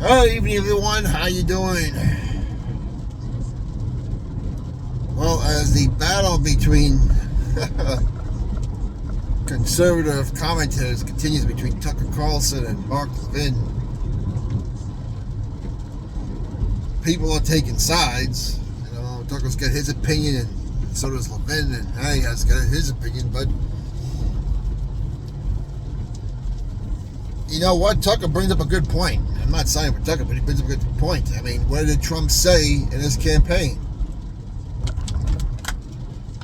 Hello, evening everyone. How you doing? Well, as the battle between conservative commentators continues between Tucker Carlson and Mark Levin, people are taking sides. Tucker's got his opinion, and so does Levin, and he has got his opinion. But you know what? Tucker brings up a good point. I'm not saying for Tucker, but he brings up a good point. I mean, what did Trump say in his campaign?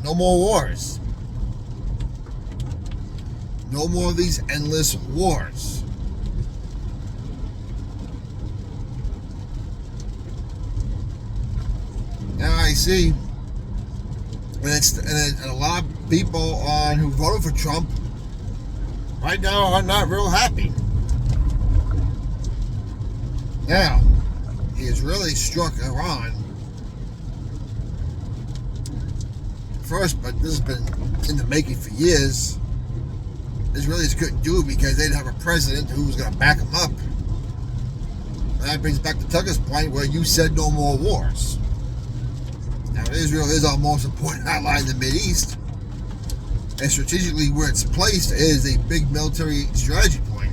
No more wars. No more of these endless wars. Now I see, and a lot of people who voted for Trump right now are not real happy. Now, he has really struck Iran first, but this has been in the making for years. Israelis couldn't do it because they didn't have a president who was going to back them up. And that brings back to Tucker's point where you said no more wars. Now, Israel is our most important ally in the Mideast, and strategically where it's placed is a big military strategy point.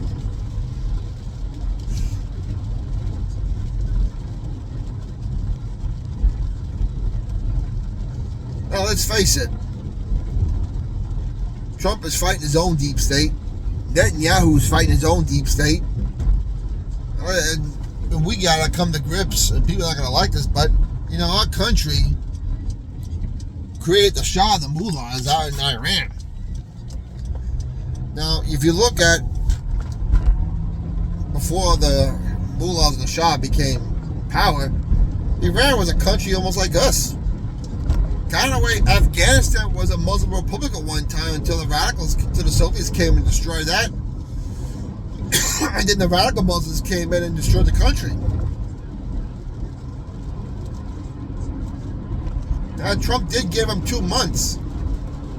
Now, let's face it. Trump is fighting his own deep state. Netanyahu is fighting his own deep state. And we got to come to grips, and people are not going to like this, but, our country created the Shah, the mullahs out in Iran. Now, if you look at before the mullahs and the Shah became power, Iran was a country almost like us. Kind of way Afghanistan was a Muslim republic at one time until the radicals, until the Soviets came and destroyed that. And then the radical Muslims came in and destroyed the country. Now, Trump did give him 2 months.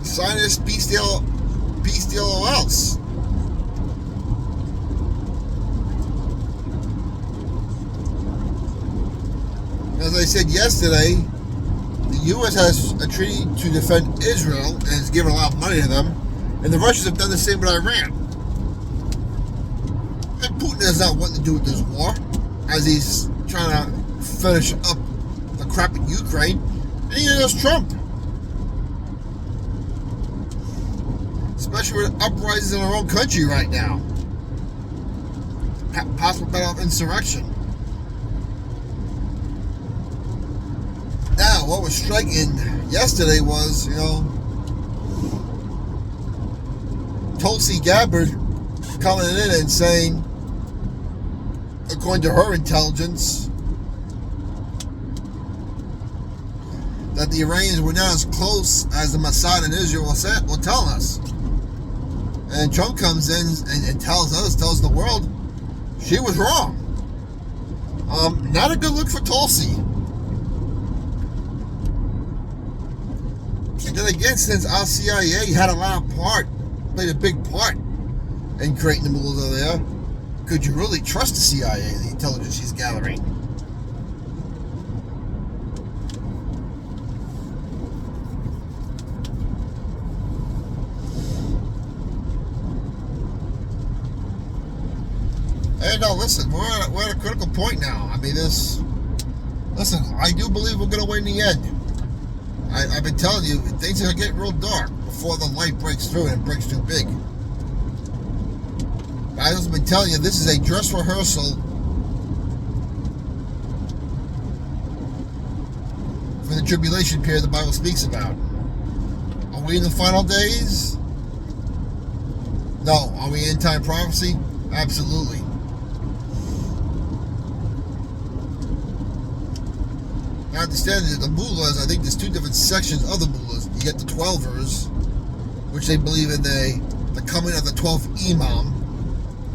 Sign this peace deal or else. As I said yesterday, the U.S. has a treaty to defend Israel and has given a lot of money to them, and the Russians have done the same with Iran. And Putin has not wanting to do with this war, as he's trying to finish up the crap in Ukraine, and neither does Trump. Especially with uprisings in our own country right now. Possible battle of insurrection. Now, what was striking yesterday was, Tulsi Gabbard coming in and saying, according to her intelligence, that the Iranians were not as close as the Mossad in Israel were telling us. And Trump comes in and tells the world, she was wrong. Not a good look for Tulsi. And then again, since our CIA had played a big part in creating the mullahs over there, could you really trust the CIA, the intelligence she's gathering? Hey, no, listen, we're at a critical point now. I mean, I do believe we're going to win in the end. I've been telling you, things are going to get real dark before the light breaks through, and it breaks too big. I've also been telling you, this is a dress rehearsal for the tribulation period the Bible speaks about. Are we in the final days? No. Are we in time prophecy? Absolutely. I understand that the mullahs, I think there's 2 different sections of the mullahs. You get the 12ers, which they believe in the coming of the 12th Imam,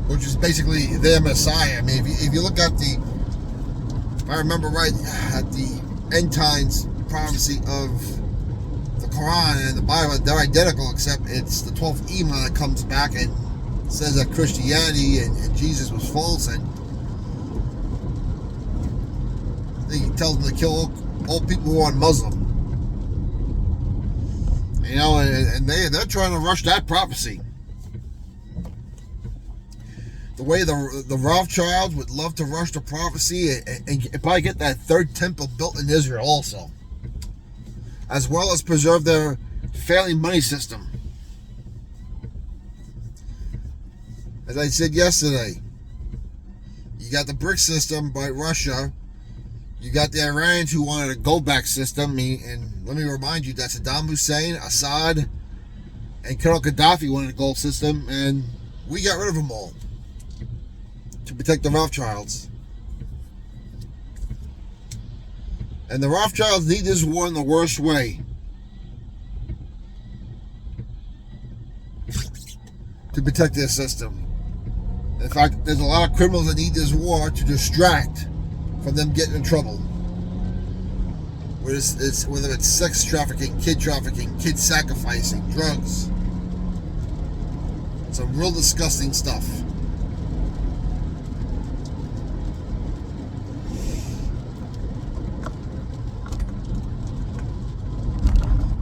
which is basically their Messiah. I mean, if you look at if I remember right, at the end times prophecy of the Quran and the Bible, they're identical, except it's the 12th Imam that comes back and says that Christianity and Jesus was false, and He tells them to kill all people who aren't Muslim. You know, and they're trying to rush that prophecy. The way the Rothschilds would love to rush the prophecy and probably get that third temple built in Israel also, as well as preserve their failing money system. As I said yesterday, you got the BRIC system by Russia. You got the Iranians who wanted a go-back system. And let me remind you that Saddam Hussein, Assad, and Colonel Gaddafi wanted a gold system, and we got rid of them all to protect the Rothschilds. And the Rothschilds need this war in the worst way. To protect their system. In fact, there's a lot of criminals that need this war to distract from them getting in trouble. Whether it's sex trafficking, kid sacrificing, drugs. Some real disgusting stuff.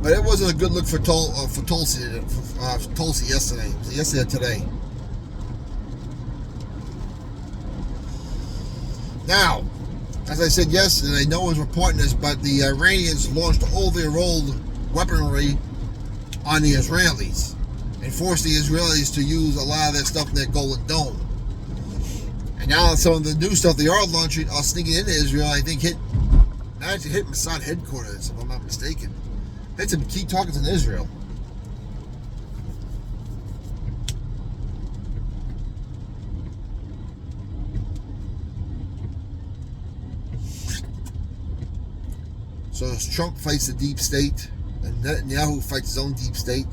But it wasn't a good look for Tulsi yesterday. It was yesterday or today. Now, as I said yesterday, no one's reporting this, but the Iranians launched all their old weaponry on the Israelis and forced the Israelis to use a lot of their stuff in their Golden Dome. And now some of the new stuff they are launching are sneaking into Israel. I think hit Mossad headquarters, if I'm not mistaken. Hit some key targets in Israel. So as Trump fights the deep state, and Netanyahu fights his own deep state,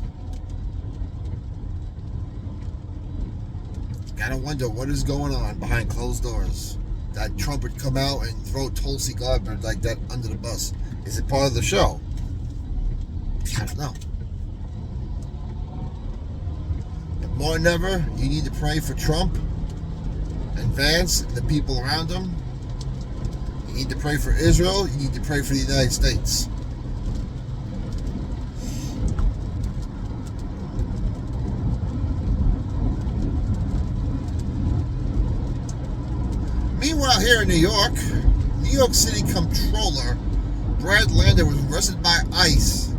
gotta wonder what is going on behind closed doors. That Trump would come out and throw Tulsi Gabbard like that under the bus. Is it part of the show? I don't know. But more than ever, you need to pray for Trump and Vance and the people around him. You need to pray for Israel. You need to pray for the United States. Meanwhile, here in New York City Comptroller Brad Lander was arrested by ICE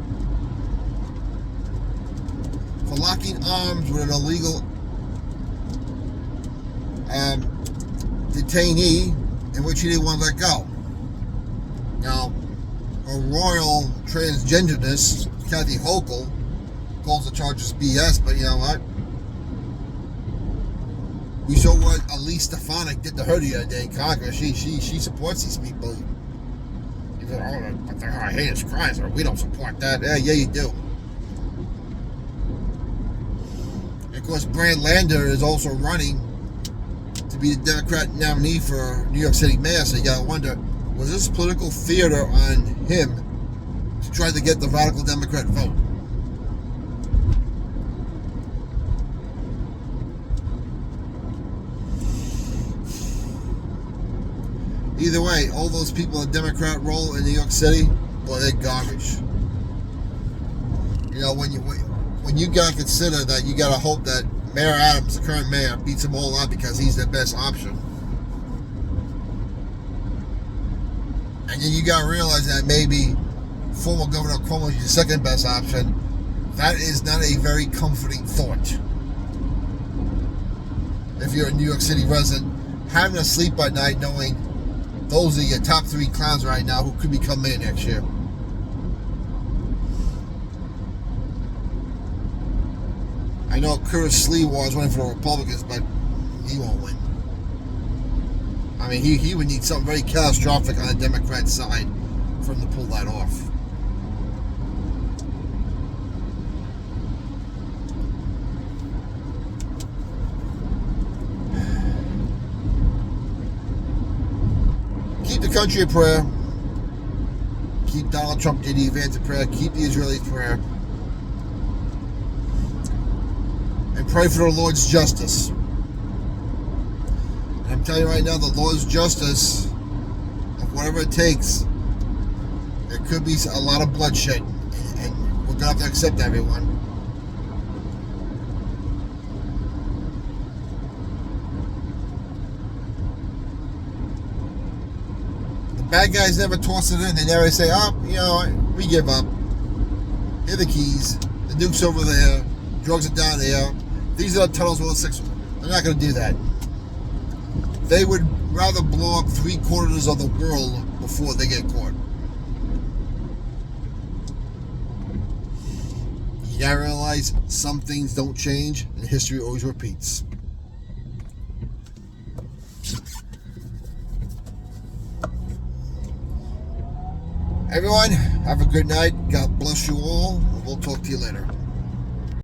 for locking arms with an illegal detainee in which he didn't want to let go. Now, a royal transgenderness, Kathy Hochul, calls the charges BS, but you know what? We saw what Elise Stefanik did to her the other day in Congress. She supports these people. You said, oh, but they're heinous crimes, or we don't support that. Yeah, you do. And of course, Brad Lander is also running to be the Democrat nominee for New York City mayor, so you gotta wonder, was this political theater on him to try to get the radical Democrat vote? Either way, all those people in Democrat role in New York City, boy, they're garbage. You know, when you gotta consider that, you gotta hope that Mayor Adams, the current mayor, beats them all out because he's their best option. And then you gotta realize that maybe former Governor Cuomo is your second best option. That is not a very comforting thought. If you're a New York City resident, having to sleep at night knowing those are your top three clowns right now who could become mayor next year. I know Curtis Sliwa is running for the Republicans, but he won't win. I mean, he would need something very catastrophic on the Democrat side for him to pull that off. Keep the country in prayer. Keep Donald Trump, J.D. Vance in prayer. Keep the Israelis in prayer. And pray for the Lord's justice. And I'm telling you right now, the Lord's justice, whatever it takes. There could be a lot of bloodshed, and we're gonna have to accept everyone. The bad guys never toss it in. They never say, "Oh, you know, we give up. Here are the keys. The nuke's over there. Drugs are down there. These are the tunnels with the six." They're not gonna do that. They would rather blow up 3/4 of the world before they get caught. You gotta realize some things don't change and history always repeats. Everyone, have a good night. God bless you all. And we'll talk to you later.